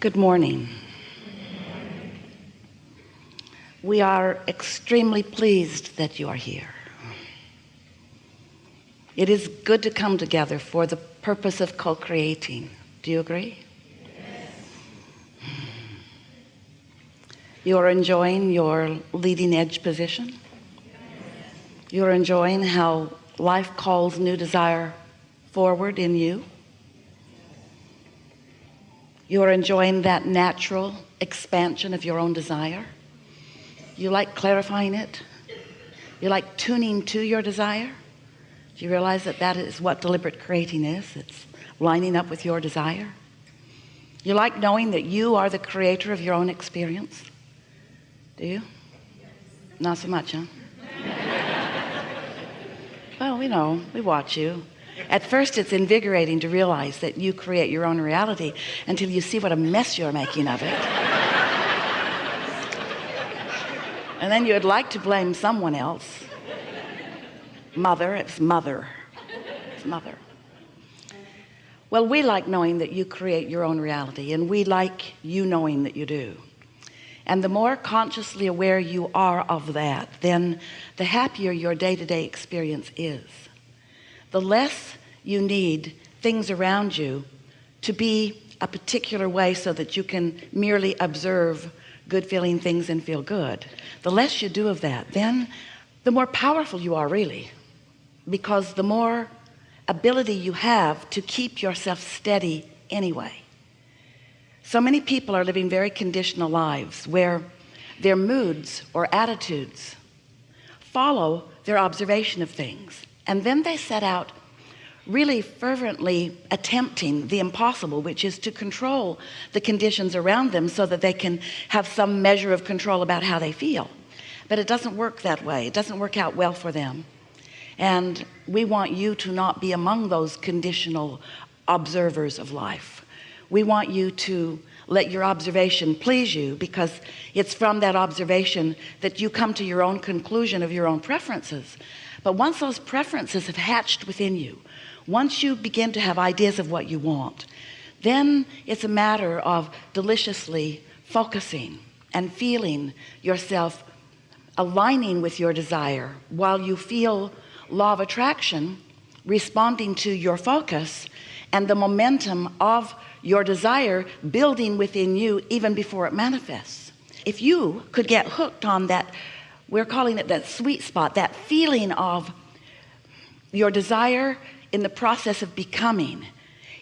Good morning. We are extremely pleased that you are here. It is good to come together for the purpose of co-creating. Do you agree? Yes. You are enjoying your leading edge position? Yes. You are enjoying how life calls new desire forward in you? You are enjoying that natural expansion of your own desire? You like clarifying it? You like tuning to your desire? Do you realize that that is what deliberate creating is? It's lining up with your desire. You like knowing that you are the creator of your own experience? Do you? Not so much, huh? Well, we know, we watch you. At first it's invigorating to realize that you create your own reality until you see what a mess you're making of it. And then you'd like to blame someone else. It's mother. Well, we like knowing that you create your own reality, and we like you knowing that you do. And the more consciously aware you are of that, then the happier your day-to-day experience is. The less you need things around you to be a particular way so that you can merely observe good feeling things and feel good. The less you do of that, then the more powerful you are, really, because the more ability you have to keep yourself steady anyway. So many people are living very conditional lives where their moods or attitudes follow their observation of things, and then they set out really fervently attempting the impossible, which is to control the conditions around them so that they can have some measure of control about how they feel. But it doesn't work that way. It doesn't work out well for them. And we want you to not be among those conditional observers of life. We want you to let your observation please you, because it's from that observation that you come to your own conclusion of your own preferences. But once those preferences have hatched within you, once you begin to have ideas of what you want, then it's a matter of deliciously focusing and feeling yourself aligning with your desire while you feel law of attraction responding to your focus and the momentum of your desire building within you even before it manifests. If you could get hooked on that, we're calling it that sweet spot, that feeling of your desire in the process of becoming,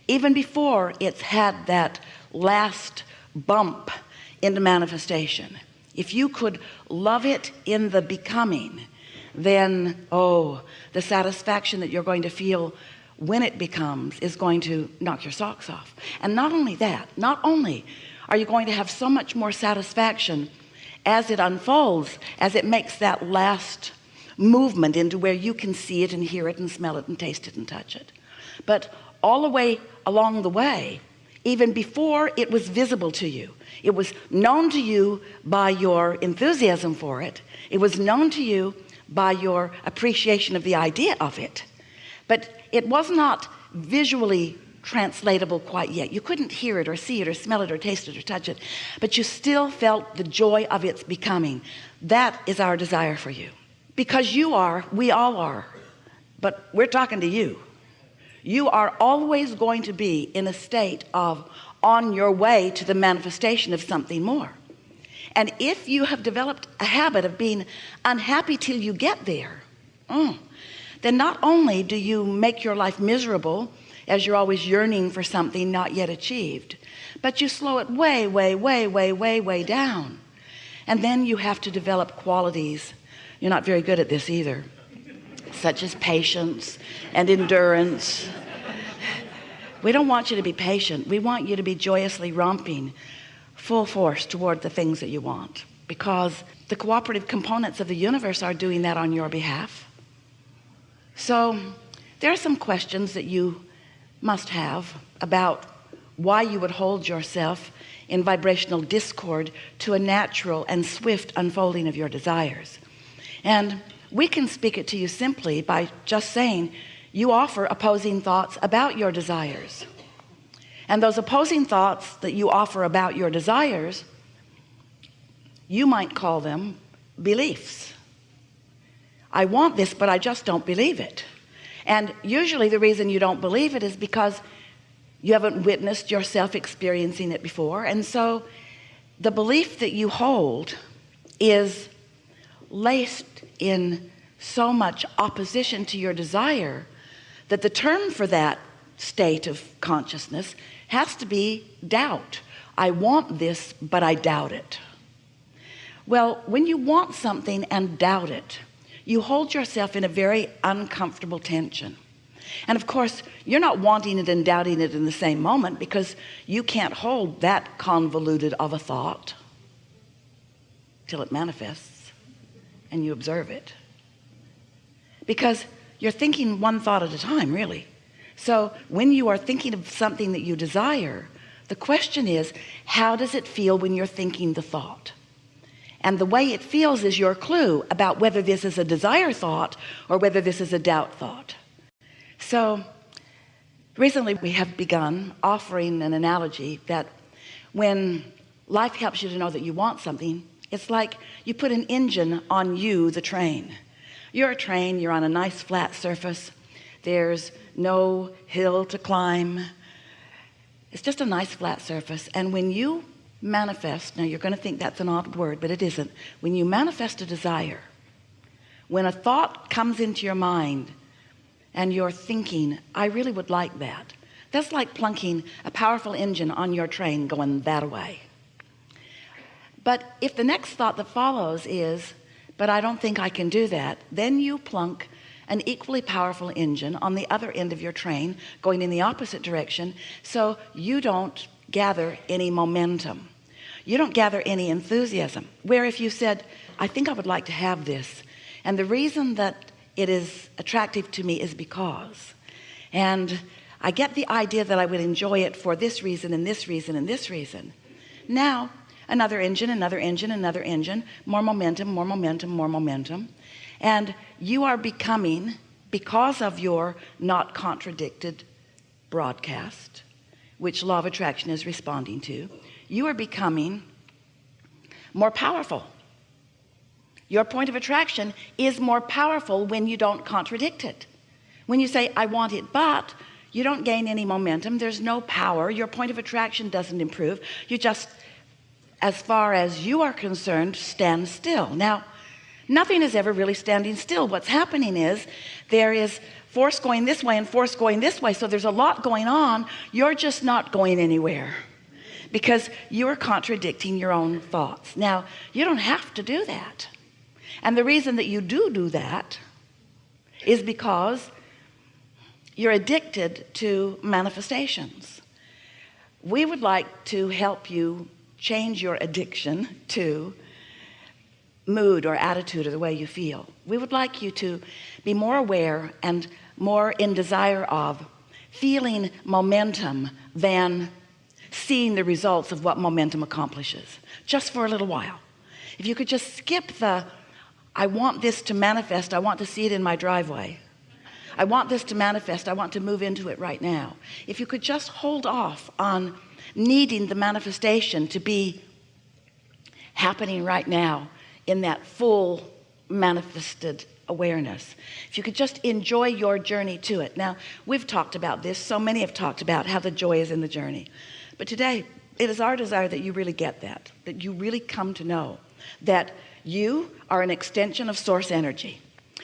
even before it's had that last bump into manifestation. If you could love it in the becoming, then the satisfaction that you're going to feel when it becomes is going to knock your socks off. And not only that, not only are you going to have so much more satisfaction as it unfolds, as it makes that last movement into where you can see it and hear it and smell it and taste it and touch it, but all the way along the way, even before it was visible to you, it was known to you by your enthusiasm for it. It was known to you by your appreciation of the idea of it, but it was not visually translatable quite yet. You couldn't hear it or see it or smell it or taste it or touch it, but you still felt the joy of its becoming. That is our desire for you, because you are, we all are, but we're talking to you. You are always going to be in a state of on your way to the manifestation of something more. And if you have developed a habit of being unhappy till you get there, then not only do you make your life miserable as you're always yearning for something not yet achieved, but you slow it way down. And then you have to develop qualities. You're not very good at this either, such as patience and endurance. We don't want you to be patient. We want you to be joyously romping full force toward the things that you want, because the cooperative components of the universe are doing that on your behalf. So there are some questions that you must have about why you would hold yourself in vibrational discord to a natural and swift unfolding of your desires. And we can speak it to you simply by just saying you offer opposing thoughts about your desires. And those opposing thoughts that you offer about your desires, you might call them beliefs. I want this, but I just don't believe it. And usually the reason you don't believe it is because you haven't witnessed yourself experiencing it before. And so the belief that you hold is laced in so much opposition to your desire that the term for that state of consciousness has to be doubt. I want this, but I doubt it. Well, when you want something and doubt it, you hold yourself in a very uncomfortable tension. And of course, you're not wanting it and doubting it in the same moment, because you can't hold that convoluted of a thought till it manifests and you observe it, because you're thinking one thought at a time, really. So when you are thinking of something that you desire, the question is, how does it feel when you're thinking the thought? And the way it feels is your clue about whether this is a desire thought or whether this is a doubt thought. So recently we have begun offering an analogy that when life helps you to know that you want something, it's like you put an engine on you, the train. You're a train, you're on a nice flat surface. There's no hill to climb. It's just a nice flat surface. And when you manifest, now you're going to think that's an odd word, but it isn't. When you manifest a desire, when a thought comes into your mind and you're thinking, I really would like that, that's like plunking a powerful engine on your train going that way. But if the next thought that follows is, but I don't think I can do that, then you plunk an equally powerful engine on the other end of your train going in the opposite direction, so you don't gather any momentum. You don't gather any enthusiasm. Where if you said, I think I would like to have this, and the reason that it is attractive to me is because, and I get the idea that I would enjoy it for this reason and this reason and this reason. Now another engine, another engine, another engine, more momentum, more momentum, more momentum. And you are becoming, because of your not contradicted broadcast, which law of attraction is responding to, you are becoming more powerful. Your point of attraction is more powerful when you don't contradict it. When you say, I want it, but you don't gain any momentum, there's no power, your point of attraction doesn't improve, you just, as far as you are concerned, stand still. Now, nothing is ever really standing still. What's happening is there is force going this way and force going this way, so there's a lot going on. You're just not going anywhere because you are contradicting your own thoughts. Now, you don't have to do that, and the reason that you do that is because you're addicted to manifestations. We would like to help you change your addiction to mood or attitude or the way you feel. We would like you to be more aware and more in desire of feeling momentum than seeing the results of what momentum accomplishes, just for a little while. If you could just skip the, I want this to manifest, I want to see it in my driveway, I want this to manifest, I want to move into it right now. If you could just hold off on needing the manifestation to be happening right now in that full manifested awareness, if you could just enjoy your journey to it. Now, we've talked about this, so many have talked about how the joy is in the journey, but today it is our desire that you really get that you really come to know that you are an extension of source energy,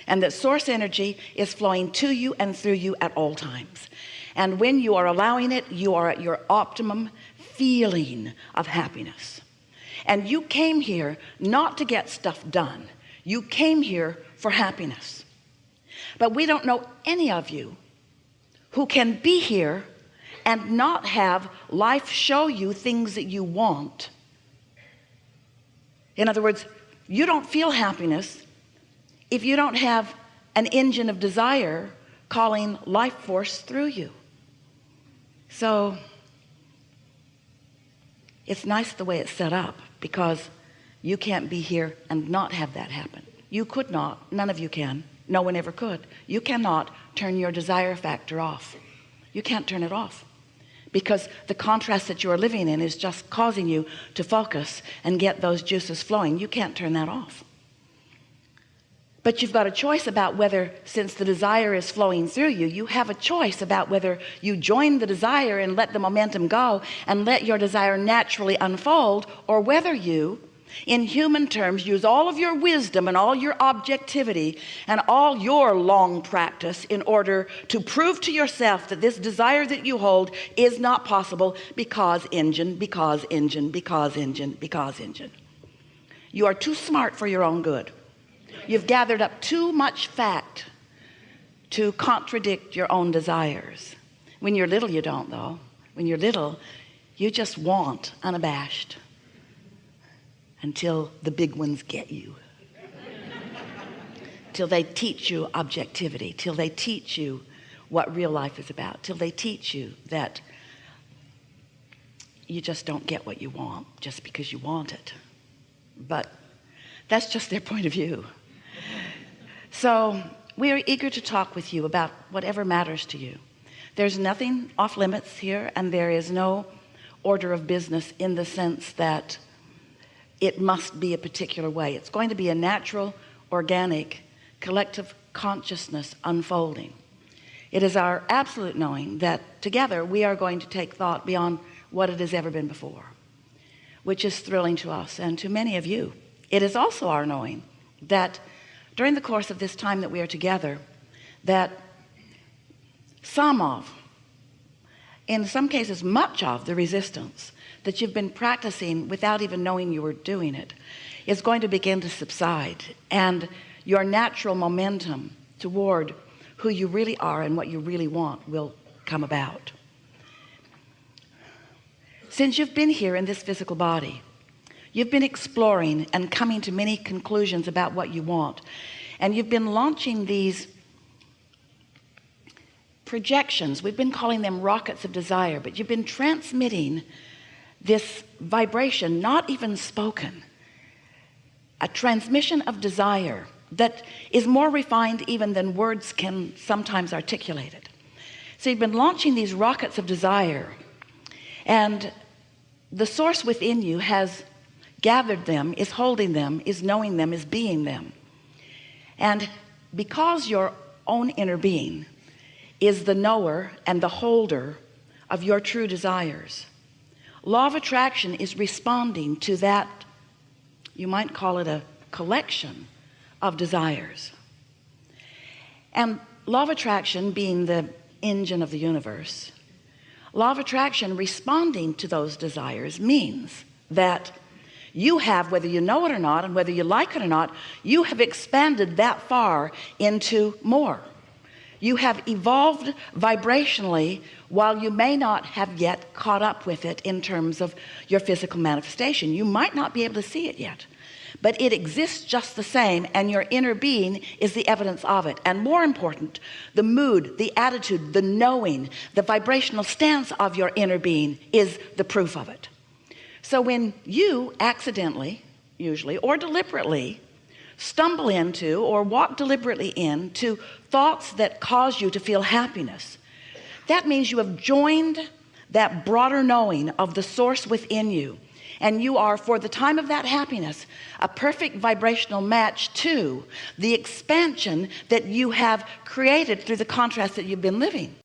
and that source energy is flowing to you and through you at all times. And when you are allowing it, you are at your optimum feeling of happiness. And you came here not to get stuff done. You came here for happiness. But we don't know any of you who can be here and not have life show you things that you want. In other words, you don't feel happiness if you don't have an engine of desire calling life force through you. So it's nice the way it's set up, because you can't be here and not have that happen. You could not, none of you can, no one ever could. You cannot turn your desire factor off. You can't turn it off, because the contrast that you're living in is just causing you to focus and get those juices flowing. You can't turn that off. But you've got a choice about whether, since the desire is flowing through you, you have a choice about whether you join the desire and let the momentum go and let your desire naturally unfold, or whether you, in human terms, use all of your wisdom and all your objectivity and all your long practice in order to prove to yourself that this desire that you hold is not possible, because engine, because engine, because engine, because engine. You are too smart for your own good. You've gathered up too much fact to contradict your own desires. When you're little, you don't, though. When you're little, you just want unabashed until the big ones get you. Till they teach you objectivity, till they teach you what real life is about, till they teach you that you just don't get what you want just because you want it. But that's just their point of view. So we are eager to talk with you about whatever matters to you. There's nothing off limits here, and there is no order of business in the sense that it must be a particular way. It's going to be a natural, organic, collective consciousness unfolding. It is our absolute knowing that together we are going to take thought beyond what it has ever been before, which is thrilling to us and to many of you. It is also our knowing that during the course of this time that we are together, that some of, in some cases much of, the resistance that you've been practicing without even knowing you were doing it is going to begin to subside, and your natural momentum toward who you really are and what you really want will come about. Since you've been here in this physical body, you've been exploring and coming to many conclusions about what you want, and you've been launching these projections. We've been calling them rockets of desire, but you've been transmitting this vibration, not even spoken, a transmission of desire that is more refined even than words can sometimes articulate it. So you've been launching these rockets of desire, and the source within you has gathered them, is holding them, is knowing them, is being them. And because your own inner being is the knower and the holder of your true desires, law of attraction is responding to that. You might call it a collection of desires. And law of attraction being the engine of the universe, law of attraction responding to those desires means that you have, whether you know it or not, and whether you like it or not, you have expanded that far into more. You have evolved vibrationally while you may not have yet caught up with it in terms of your physical manifestation. You might not be able to see it yet, but it exists just the same, and your inner being is the evidence of it. And more important, the mood, the attitude, the knowing, the vibrational stance of your inner being is the proof of it. So when you accidentally, usually, or deliberately stumble into or walk deliberately into thoughts that cause you to feel happiness, that means you have joined that broader knowing of the source within you, and you are, for the time of that happiness, a perfect vibrational match to the expansion that you have created through the contrast that you've been living.